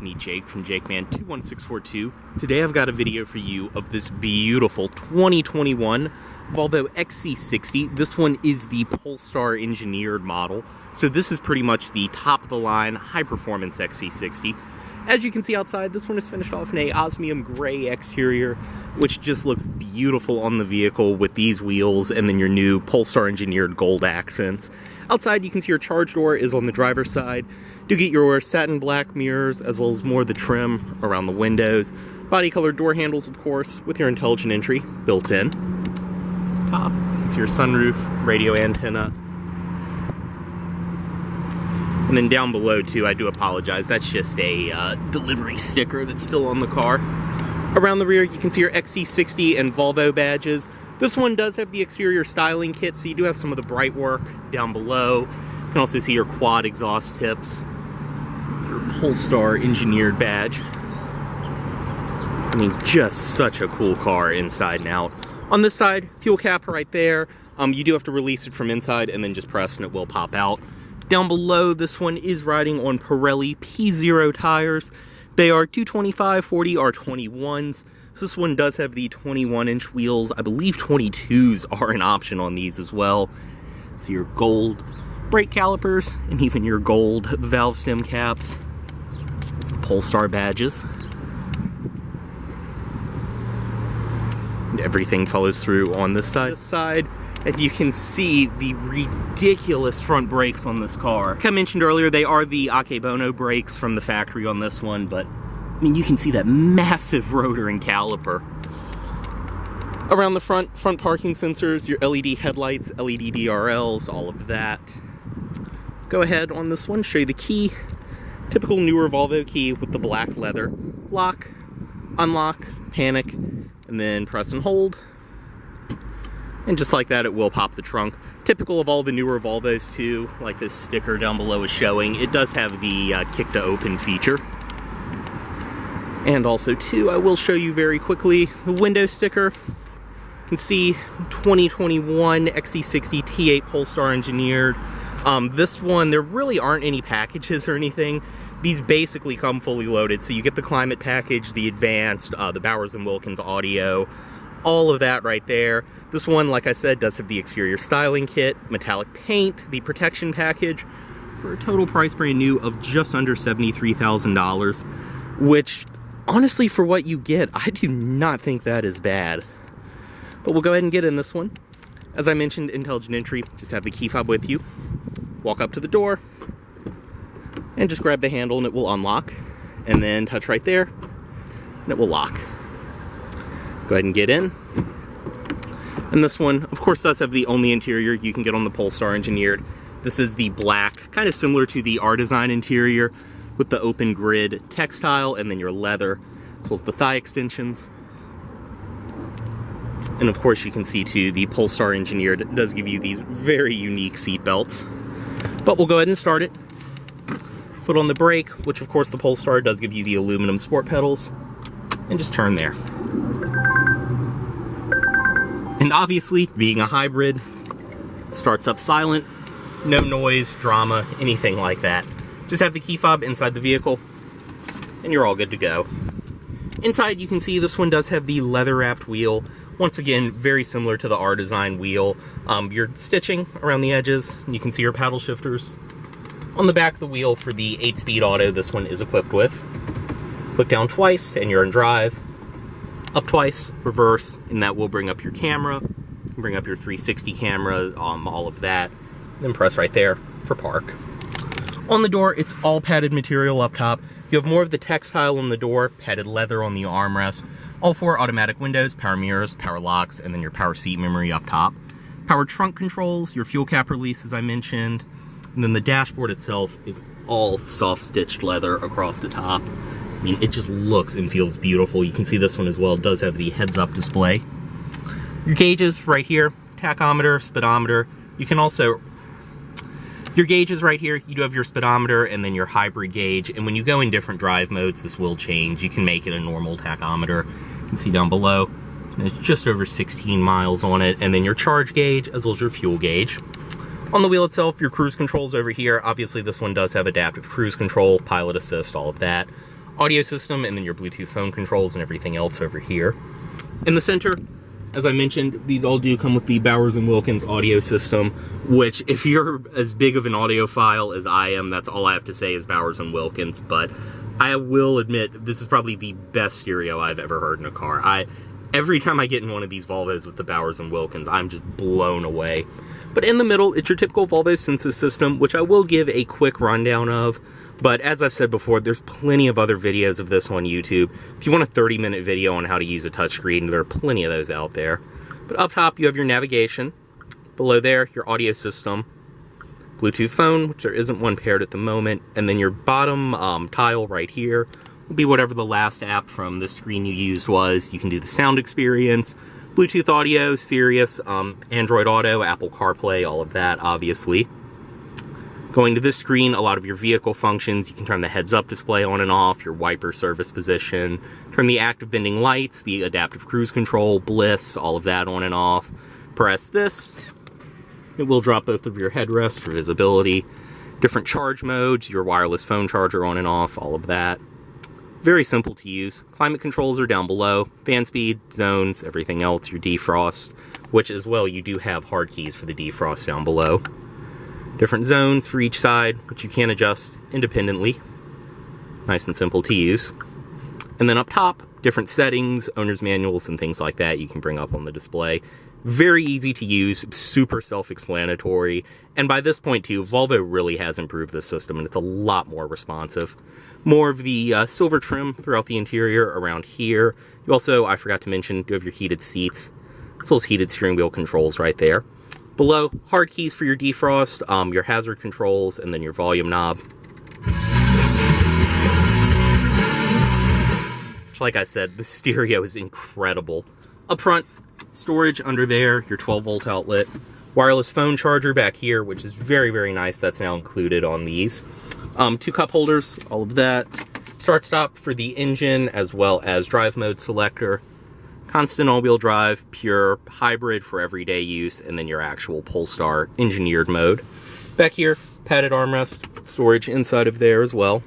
me, Jake, from JakeMan21642. Today I've got a video for you of this beautiful 2021 Volvo XC60. This one is the Polestar engineered model. So this is pretty much the top of the line, high performance XC60. As you can see outside, this one is finished off in a osmium gray exterior, which just looks beautiful on the vehicle with these wheels and then your new Polestar engineered gold accents. Outside, you can see your charge door is on the driver's side. Do get your satin black mirrors as well as more of the trim around the windows. Body colored door handles, of course, with your intelligent entry built in. Top, it's your sunroof, radio antenna. And then down below too, I do apologize, that's just a delivery sticker that's still on the car. Around the rear, you can see your XC60 and Volvo badges. This one does have the exterior styling kit, so you do have some of the bright work down below. You can also see your quad exhaust tips, your Polestar engineered badge. I mean, just such a cool car inside and out. On this side, fuel cap right there. You do have to release it from inside and then just press and it will pop out. Down below, this one is riding on Pirelli P0 tires. They are 225/40 R21s. So this one does have the 21-inch wheels. I believe 22s are an option on these as well. So your gold brake calipers and even your gold valve stem caps. It's the Polestar badges. And everything follows through on this side. And you can see the ridiculous front brakes on this car. Like I mentioned earlier, they are the Akebono brakes from the factory on this one, but I mean, you can see that massive rotor and caliper. Around the front parking sensors, your LED headlights, LED DRLs, all of that. Go ahead on this one, show you the key. Typical newer Volvo key with the black leather. Lock, unlock, panic, and then press and hold. And just like that, it will pop the trunk. Typical of all the newer Volvos too, like this sticker down below is showing, it does have the kick to open feature. And also too, I will show you very quickly the window sticker. You can see 2021 XC60 T8 Polestar engineered. This one, there really aren't any packages or anything. These basically come fully loaded. So you get the climate package, the advanced, the Bowers & Wilkins audio, all of that right there. This one, like I said, does have the exterior styling kit, metallic paint, the protection package, for a total price brand new of just under $73,000, which honestly, for what you get, I do not think that is bad. But we'll go ahead and get in this one. As I mentioned, intelligent entry, just have the key fob with you. Walk up to the door, and just grab the handle and it will unlock. And then touch right there, and it will lock. Go ahead and get in. And this one, of course, does have the only interior you can get on the Polestar engineered. This is the black, kind of similar to the R-Design interior with the open grid textile and then your leather, as well as the thigh extensions. And of course, you can see too, the Polestar engineered does give you these very unique seat belts. But we'll go ahead and start it. Foot on the brake, which of course the Polestar does give you the aluminum sport pedals, and just turn there. And obviously, being a hybrid, starts up silent, no noise, drama, anything like that. Just have the key fob inside the vehicle, and you're all good to go. Inside, you can see this one does have the leather-wrapped wheel. Once again, very similar to the R-Design wheel. Your stitching around the edges, and you can see your paddle shifters. On the back of the wheel for the 8-speed auto, this one is equipped with. Click down twice, and you're in drive. Up twice, reverse, and that will bring up your camera, bring up your 360 camera, all of that. Then press right there for park. On the door, it's all padded material up top. You have more of the textile on the door, padded leather on the armrest. All 4 automatic windows, power mirrors, power locks, and then your power seat memory up top. Power trunk controls, your fuel cap release, as I mentioned. And then the dashboard itself is all soft-stitched leather across the top. I mean, it just looks and feels beautiful. You can see this one as well. It does have the heads-up display. Your gauges right here, tachometer, speedometer. You can also, your gauges right here, you do have your speedometer and then your hybrid gauge. And when you go in different drive modes, this will change. You can make it a normal tachometer. You can see down below, it's just over 16 miles on it. And then your charge gauge as well as your fuel gauge. On the wheel itself, your cruise controls over here. Obviously, this one does have adaptive cruise control, pilot assist, all of that. audio system, and then your Bluetooth phone controls and everything else over here. In the center, as I mentioned, these all do come with the Bowers & Wilkins audio system, which if you're as big of an audiophile as I am, that's all I have to say is Bowers & Wilkins, but I will admit this is probably the best stereo I've ever heard in a car. Every time I get in one of these Volvos with the Bowers & Wilkins, I'm just blown away. But in the middle, it's your typical Volvo Sensus system, which I will give a quick rundown of. But as I've said before, there's plenty of other videos of this on YouTube. If you want a 30-minute video on how to use a touchscreen, there are plenty of those out there. But up top, you have your navigation. Below there, your audio system. Bluetooth phone, which there isn't one paired at the moment. And then your bottom tile right here will be whatever the last app from this screen you used was. You can do the sound experience, Bluetooth audio, Sirius, Android Auto, Apple CarPlay, all of that, obviously. Going to this screen, a lot of your vehicle functions. You can turn the heads-up display on and off, your wiper service position, turn the active bending lights, the adaptive cruise control, bliss, all of that on and off. Press this. It will drop both of your headrests for visibility. Different charge modes, your wireless phone charger on and off, all of that. Very simple to use. Climate controls are down below. Fan speed, zones, everything else, your defrost, which as well you do have hard keys for the defrost down below. Different zones for each side, which you can adjust independently. Nice and simple to use. And then up top, different settings, owner's manuals, and things like that you can bring up on the display. Very easy to use, super self-explanatory. And by this point too, Volvo really has improved this system, and it's a lot more responsive. More of the silver trim throughout the interior around here. You also, I forgot to mention, do have your heated seats, as well as heated steering wheel controls right there. Below, hard keys for your defrost, your hazard controls, and then your volume knob. Which, like I said, the stereo is incredible. Up front, storage under there, your 12-volt outlet, wireless phone charger back here, which is very, very nice. That's now included on these. 2 cup holders, all of that. Start-stop for the engine, as well as drive mode selector. Constant all-wheel drive, pure, hybrid for everyday use, and then your actual Polestar engineered mode. Back here, padded armrest, storage inside of there as well.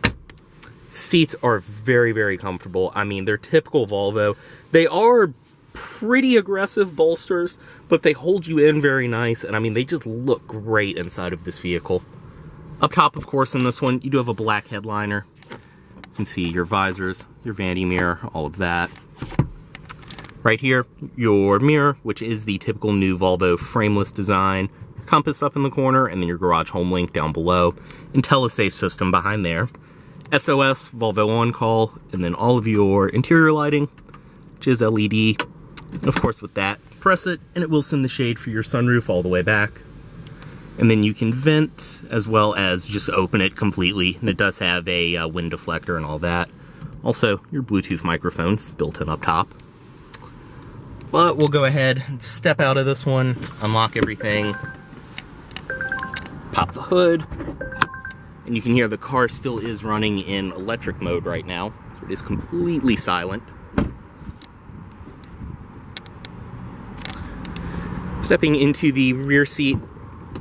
Seats are very, very comfortable. I mean, they're typical Volvo. They are pretty aggressive bolsters, but they hold you in very nice, and I mean, they just look great inside of this vehicle. Up top, of course, in this one, you do have a black headliner. You can see your visors, your vanity mirror, all of that. Right here, your mirror, which is the typical new Volvo frameless design, your compass up in the corner, and then your garage home link down below, and telesafe system behind there. SOS, Volvo On Call, and then all of your interior lighting, which is LED. And of course with that, press it, and it will send the shade for your sunroof all the way back. And then you can vent, as well as just open it completely, and it does have a wind deflector and all that. Also, your Bluetooth microphones built in up top. But we'll go ahead and step out of this one, unlock everything, pop the hood, and you can hear the car still is running in electric mode right now, so it is completely silent. Stepping into the rear seat,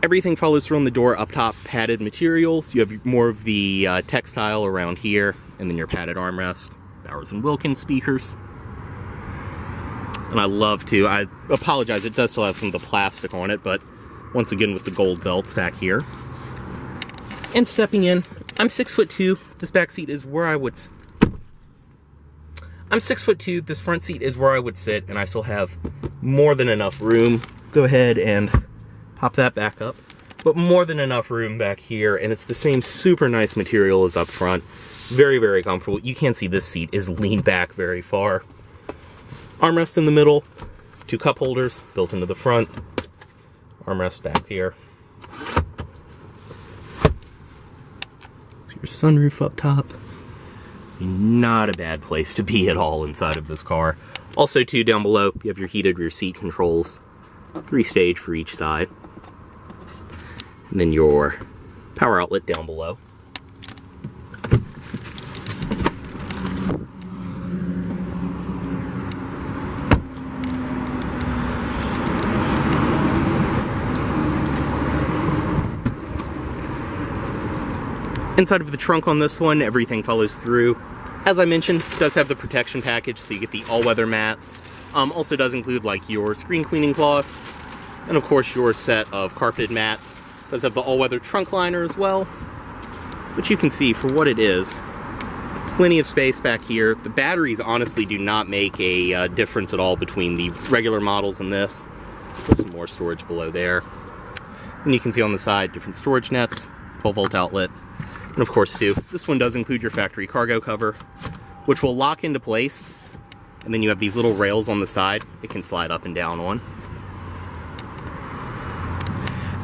everything follows through on the door. Up top, padded materials. You have more of the textile around here, and then your padded armrest, Bowers & Wilkins speakers. And I apologize, it does still have some of the plastic on it, but once again with the gold belts back here. And stepping in, I'm 6'2". This back seat is where I would... I'm 6'2", this front seat is where I would sit, and I still have more than enough room. Go ahead and pop that back up. But more than enough room back here, and it's the same super nice material as up front. Very, very comfortable. You can see this seat is leaned back very far. Armrest in the middle, 2 cup holders built into the front, armrest back here. So your sunroof up top. Not a bad place to be at all inside of this car. Also too, down below, you have your heated rear seat controls, 3-stage for each side. And then your power outlet down below. Inside of the trunk on this one, everything follows through. As I mentioned, it does have the protection package, so you get the all-weather mats. Also does include like your screen cleaning cloth, and of course your set of carpeted mats. It does have the all-weather trunk liner as well, which you can see for what it is. Plenty of space back here. The batteries honestly do not make a difference at all between the regular models and this. There's some more storage below there. And you can see on the side different storage nets, 12-volt outlet, and of course too, this one does include your factory cargo cover, which will lock into place, and then you have these little rails on the side it can slide up and down on.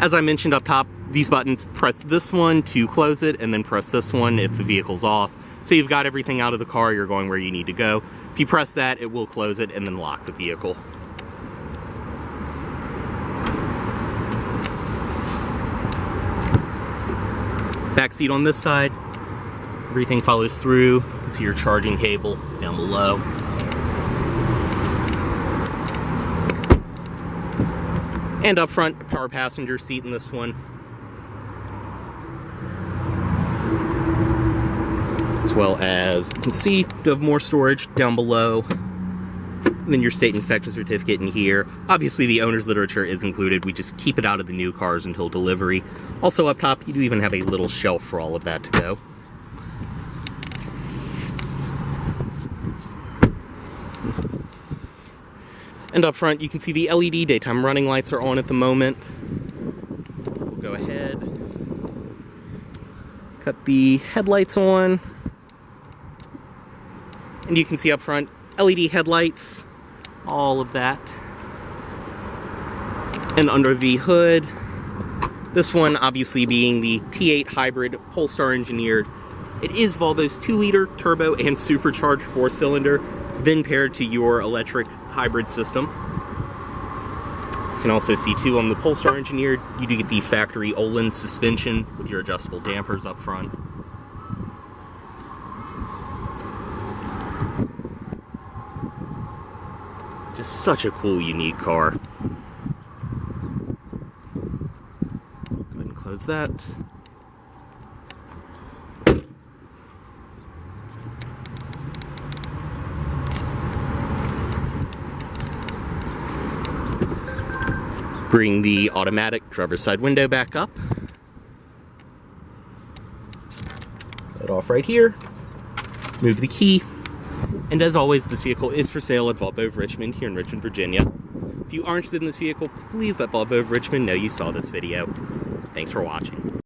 As I mentioned up top, these buttons, press this one to close it, and then press this one if the vehicle's off. So you've got everything out of the car, you're going where you need to go. If you press that, it will close it and then lock the vehicle. Back seat on this side, everything follows through. You can see your charging cable down below. And up front, power passenger seat in this one. As well as, you can see, you have more storage down below. And then your state inspection certificate in here. Obviously the owner's literature is included, we just keep it out of the new cars until delivery. Also up top, you do even have a little shelf for all of that to go. And up front, you can see the LED daytime running lights are on at the moment. We'll go ahead, cut the headlights on. And you can see up front, LED headlights, all of that. And under the hood, this one obviously being the T8 hybrid Polestar engineered. It is Volvo's 2-liter turbo and supercharged 4-cylinder, then paired to your electric hybrid system. You can also see too on the Polestar engineered, you do get the factory Olin suspension with your adjustable dampers up front. Just such a cool, unique car. Go ahead and close that. Bring the automatic driver's side window back up. Put it off right here. Move the key. And as always, this vehicle is for sale at Volvo of Richmond here in Richmond, Virginia. If you are interested in this vehicle, please let Volvo of Richmond know you saw this video. Thanks for watching.